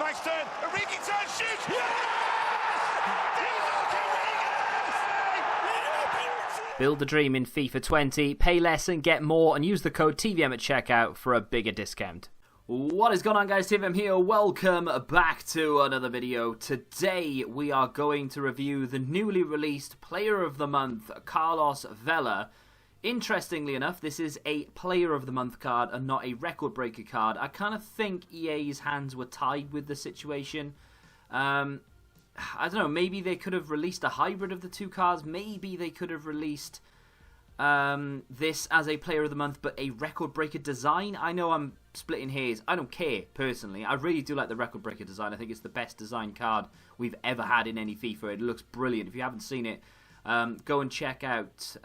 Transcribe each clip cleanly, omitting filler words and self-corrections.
Nice turn. Origi turn, shoot! Build the dream in FIFA 20, pay less and get more, and use the code TVM at checkout for a bigger discount. What is going on, guys? TVM here. Welcome back to another video. Today we are going to review the newly released Player of the Month, Carlos Vela. Interestingly enough, this is a Player of the Month card and not a record breaker card. I kind of think EA's hands were tied with the situation. I don't know, maybe they could have released a hybrid of the two cards. Maybe they could have released this as a Player of the Month, but a record breaker design. I know I'm splitting hairs. I don't care, personally. I really do like the record breaker design. I think it's the best design card we've ever had in any FIFA. It looks brilliant. If you haven't seen it, go and check out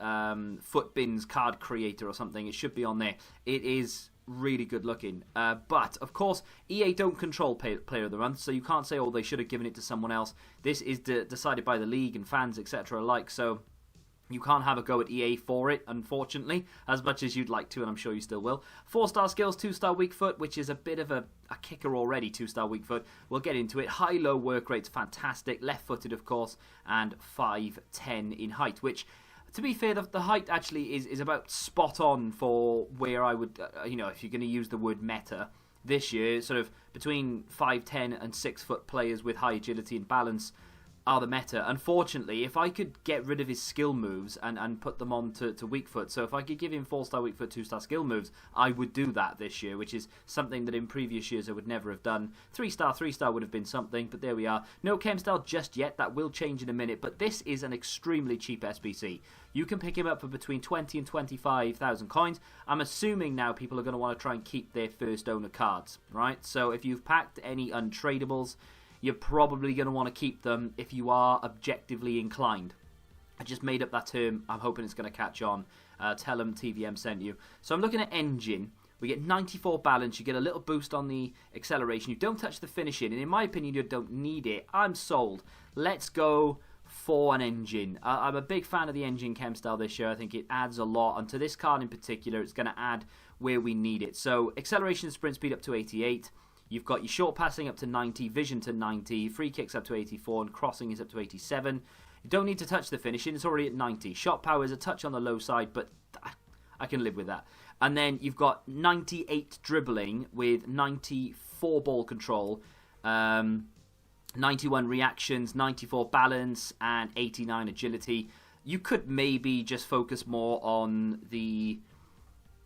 Footbin's Card Creator or something. It should be on there. It is really good looking. But, of course, EA don't control Player of the Month, so you can't say, oh, they should have given it to someone else. This is decided by the league and fans, etc. alike, so you can't have a go at EA for it, unfortunately, as much as you'd like to, and I'm sure you still will. 4-star skills, 2-star weak foot, which is a bit of a kicker already, 2-star weak foot. We'll get into it. High-low work rate's fantastic. Left-footed, of course, and 5'10" in height, which, to be fair, the height actually is about spot on for where I would, you know, if you're going to use the word meta this year, sort of between 5'10" and 6 foot players with high agility and balance are the meta. Unfortunately, if I could get rid of his skill moves and put them on to weak foot, so if I could give him 4-star weak foot, 2-star skill moves, I would do that this year, which is something that in previous years I would never have done. 3-star would have been something, but there we are. No chem style just yet. That will change in a minute, but this is an extremely cheap SBC. You can pick him up for between 20 and 25,000 coins. I'm assuming now people are going to want to try and keep their first owner cards, right? So if you've packed any untradables, you're probably going to want to keep them if you are objectively inclined. I just made up that term. I'm hoping it's going to catch on. Tell them TVM sent you. So I'm looking at engine. We get 94 balance. You get a little boost on the acceleration. You don't touch the finishing. And in my opinion, you don't need it. I'm sold. Let's go for an engine. I'm a big fan of the engine chem style this year. I think it adds a lot. And to this card in particular, it's going to add where we need it. So acceleration and sprint speed up to 88. You've got your short passing up to 90, vision to 90, free kicks up to 84, and crossing is up to 87. You don't need to touch the finishing, it's already at 90. Shot power is a touch on the low side, but I can live with that. And then you've got 98 dribbling with 94 ball control, 91 reactions, 94 balance, and 89 agility. You could maybe just focus more on the...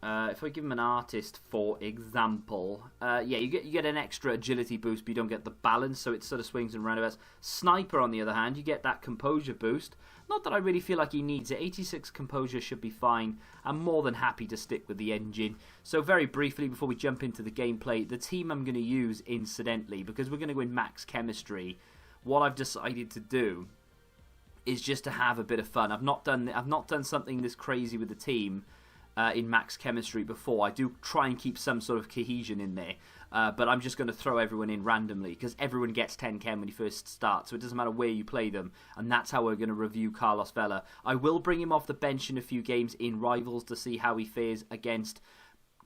if I give him an artist, for example, yeah, you get an extra agility boost, but you don't get the balance, so it sort of swings and roundabouts. Sniper, on the other hand, you get that composure boost. Not that I really feel like he needs it. 86 composure should be fine. I'm more than happy to stick with the engine. So very briefly, before we jump into the gameplay, the team I'm going to use, incidentally, because we're going to go in max chemistry, what I've decided to do is just to have a bit of fun. I've not done something this crazy with the team in max chemistry before. I do try and keep some sort of cohesion in there, but I'm just going to throw everyone in randomly because everyone gets 10 chem when you first start, so it doesn't matter where you play them, and that's how we're going to review Carlos Vela. I will bring him off the bench in a few games in Rivals to see how he fares against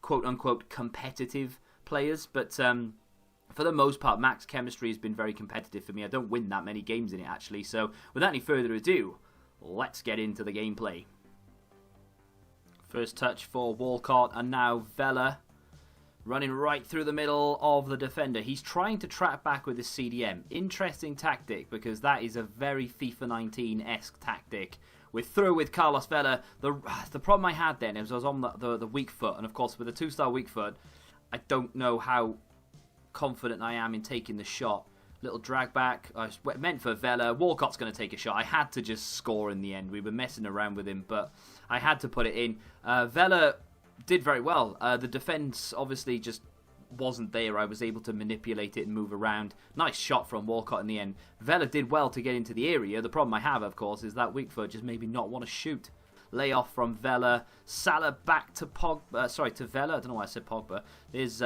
quote-unquote competitive players, but for the most part, max chemistry has been very competitive for me. I don't win that many games in it, actually, so without any further ado, let's get into the gameplay. First touch for Walcott, and now Vella running right through the middle of the defender. He's trying to track back with his CDM. Interesting tactic, because that is a very FIFA 19-esque tactic. We're through with Carlos Vela. The problem I had then is I was on the weak foot, and of course with a 2-star weak foot, I don't know how confident I am in taking the shot. Little drag back. I meant for Vela. Walcott's going to take a shot. I had to just score in the end. We were messing around with him, but I had to put it in. Vela did very well. The defence obviously just wasn't there. I was able to manipulate it and move around. Nice shot from Walcott in the end. Vela did well to get into the area. The problem I have, of course, is that weak foot just maybe not want to shoot. Lay off from Vela. Salah back to to Vela. I don't know why I said Pogba. There's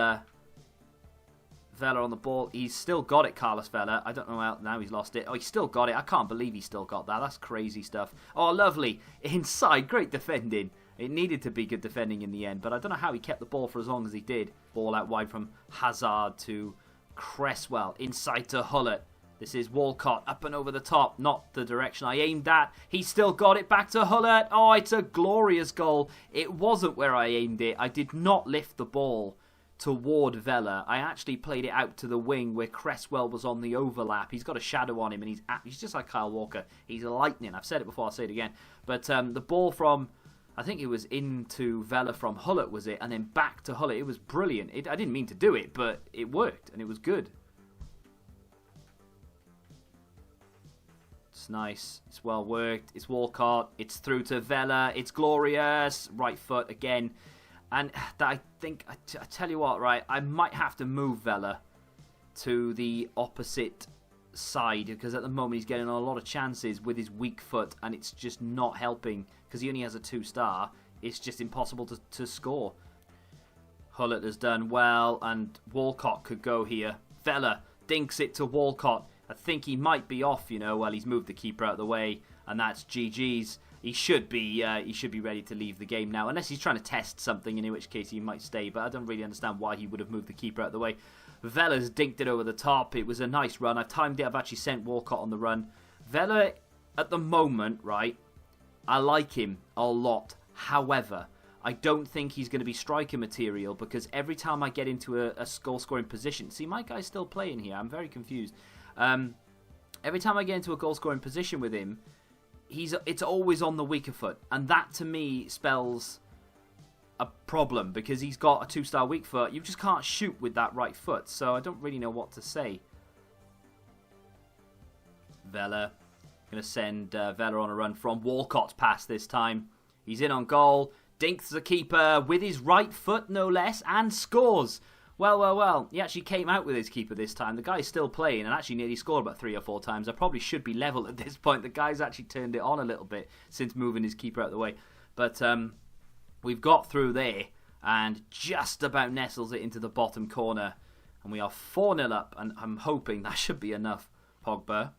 Vela on the ball. He's still got it, Carlos Vela. I don't know how now he's lost it. Oh, he's still got it. I can't believe he still got that. That's crazy stuff. Oh, lovely. Inside. Great defending. It needed to be good defending in the end, but I don't know how he kept the ball for as long as he did. Ball out wide from Hazard to Cresswell inside to Hullet. This is Walcott up and over the top, not the direction I aimed at. He's still got it back to Hullet. Oh, it's a glorious goal. It wasn't where I aimed it. I did not lift the ball toward Vella. I actually played it out to the wing where Cresswell was on the overlap. He's got a shadow on him, and he's just like Kyle Walker. He's lightning. I've said it before, I'll say it again. But the ball from, I think it was into Vella from Hullet, was it? And then back to Hullet. It was brilliant. I didn't mean to do it, but it worked, and it was good. It's nice. It's well worked. It's Walcott. It's through to Vella. It's glorious. Right foot again. And I think, I tell you what, right, I might have to move Vella to the opposite side, because at the moment he's getting a lot of chances with his weak foot, and it's just not helping because he only has a 2-star. It's just impossible to score. Hullet has done well, and Walcott could go here. Vella dinks it to Walcott. I think he might be off, you know, while he's moved the keeper out of the way, and that's GG's. He should be ready to leave the game now, unless he's trying to test something, in which case he might stay. But I don't really understand why he would have moved the keeper out of the way. Vella's dinked it over the top. It was a nice run. I've timed it. I've actually sent Walcott on the run. Vella, at the moment, right, I like him a lot. However, I don't think he's going to be striker material, because every time I get into a goal-scoring position... See, my guy's still playing here. I'm very confused. Every time I get into a goal-scoring position with him, it's always on the weaker foot, and that to me spells a problem, because he's got a 2-star weak foot. You just can't shoot with that right foot, so I don't really know what to say. Vella, going to send Vella on a run from Walcott's pass this time. He's in on goal, dinks the keeper with his right foot no less, and scores. Well, he actually came out with his keeper this time. The guy's still playing and actually nearly scored about 3 or 4 times. I probably should be level at this point. The guy's actually turned it on a little bit since moving his keeper out of the way. But we've got through there and just about nestles it into the bottom corner. And we are 4-0 up, and I'm hoping that should be enough. Pogba,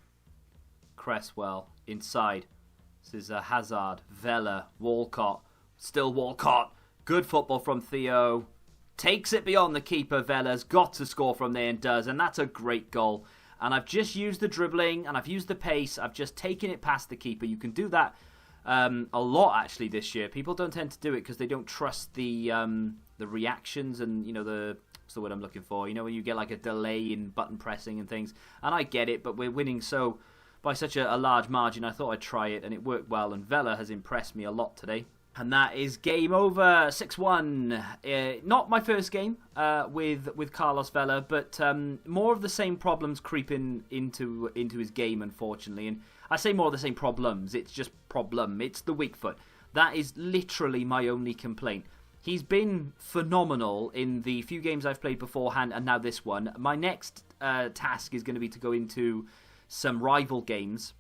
Cresswell, inside. This is Hazard, Vella, Walcott. Still Walcott. Good football from Theo. Takes it beyond the keeper. Vella's got to score from there and does, and that's a great goal. And I've just used the dribbling and I've used the pace. I've just taken it past the keeper. You can do that a lot actually this year. People don't tend to do it because they don't trust the reactions and, you know, what's the word I'm looking for? You know, when you get like a delay in button pressing and things. And I get it, but we're winning by such a large margin. I thought I'd try it, and it worked well. And Vella has impressed me a lot today. And that is game over, 6-1. Not my first game with Carlos Vela, but more of the same problems creeping into his game, unfortunately. And I say more of the same problems, it's just problem. It's the weak foot. That is literally my only complaint. He's been phenomenal in the few games I've played beforehand, and now this one. My next task is going to be to go into some rival games,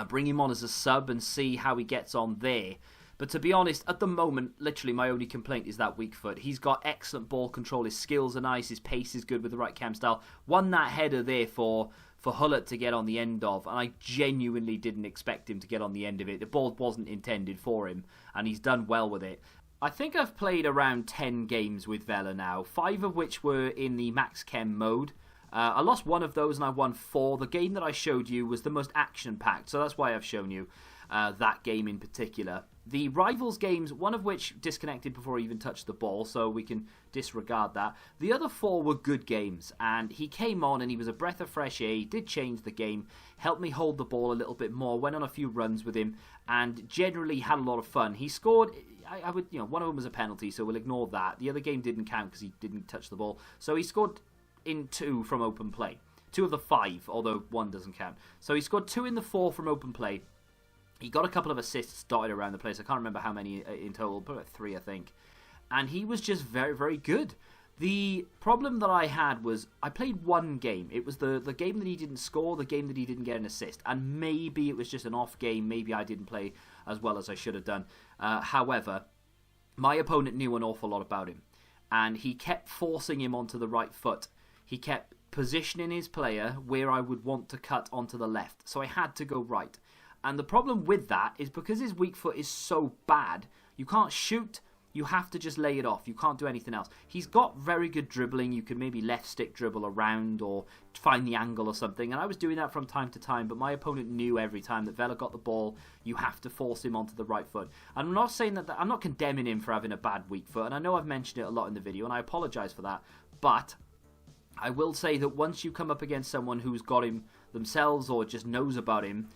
bring him on as a sub and see how he gets on there. But to be honest, at the moment, literally my only complaint is that weak foot. He's got excellent ball control. His skills are nice. His pace is good with the right cam style. Won that header there for Hullet to get on the end of. And I genuinely didn't expect him to get on the end of it. The ball wasn't intended for him. And he's done well with it. I think I've played around 10 games with Vela now. 5 of which were in the max chem mode. I lost 1 of those and I won 4. The game that I showed you was the most action-packed. So that's why I've shown you that game in particular. The Rivals games, 1 of which disconnected before he even touched the ball, so we can disregard that. The other 4 were good games, and he came on and he was a breath of fresh air. He did change the game, helped me hold the ball a little bit more, went on a few runs with him, and generally had a lot of fun. He scored, one of them was a penalty, so we'll ignore that. The other game didn't count because he didn't touch the ball. So he scored in 2 from open play. 2 of the 5, although 1 doesn't count. So he scored 2 in the 4 from open play. He got a couple of assists dotted around the place. I can't remember how many in total, but 3, I think. And he was just very, very good. The problem that I had was I played 1 game. It was the game that he didn't score, the game that he didn't get an assist. And maybe it was just an off game. Maybe I didn't play as well as I should have done. However, my opponent knew an awful lot about him. And he kept forcing him onto the right foot. He kept positioning his player where I would want to cut onto the left. So I had to go right. And the problem with that is because his weak foot is so bad, you can't shoot, You have to just lay it off. You can't do anything else. He's got very good dribbling. You can maybe left stick dribble around or find the angle or something. And I was doing that from time to time, but my opponent knew every time that Vela got the ball, you have to force him onto the right foot. And I'm not saying that I'm not condemning him for having a bad weak foot. And I know I've mentioned it a lot in the video, and I apologise for that. But I will say that once you come up against someone who's got him themselves or just knows about him,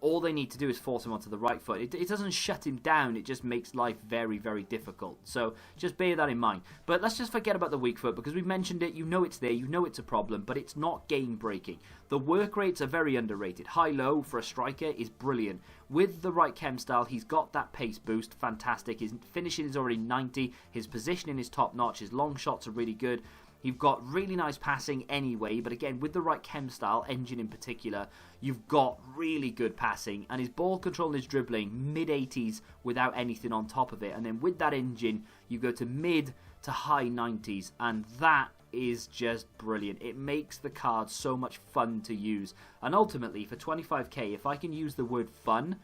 all they need to do is force him onto the right foot. It doesn't shut him down. It just makes life very, very difficult. So just bear that in mind. But let's just forget about the weak foot because we've mentioned it. You know it's there. You know it's a problem. But it's not game-breaking. The work rates are very underrated. High-low for a striker is brilliant. With the right chem style, he's got that pace boost. Fantastic. His finishing is already 90. His positioning is top-notch. His long shots are really good. You've got really nice passing anyway, but again, with the right chem style, engine in particular, you've got really good passing, and his ball control and his dribbling, mid-80s without anything on top of it, and then with that engine, you go to mid to high 90s, and that is just brilliant. It makes the card so much fun to use, and ultimately, for 25k, if I can use the word fun,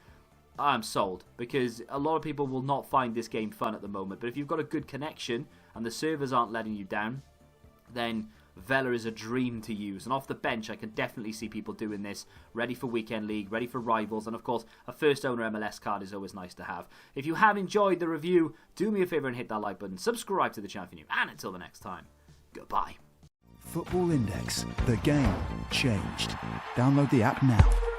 I'm sold, because a lot of people will not find this game fun at the moment, but if you've got a good connection, and the servers aren't letting you down, then Vela is a dream to use. And off the bench, I can definitely see people doing this, ready for Weekend League, ready for Rivals, and of course, a first owner MLS card is always nice to have. If you have enjoyed the review, do me a favour and hit that like button, subscribe to the channel if you're new, and until the next time, goodbye. Football Index, the game changed. Download the app now.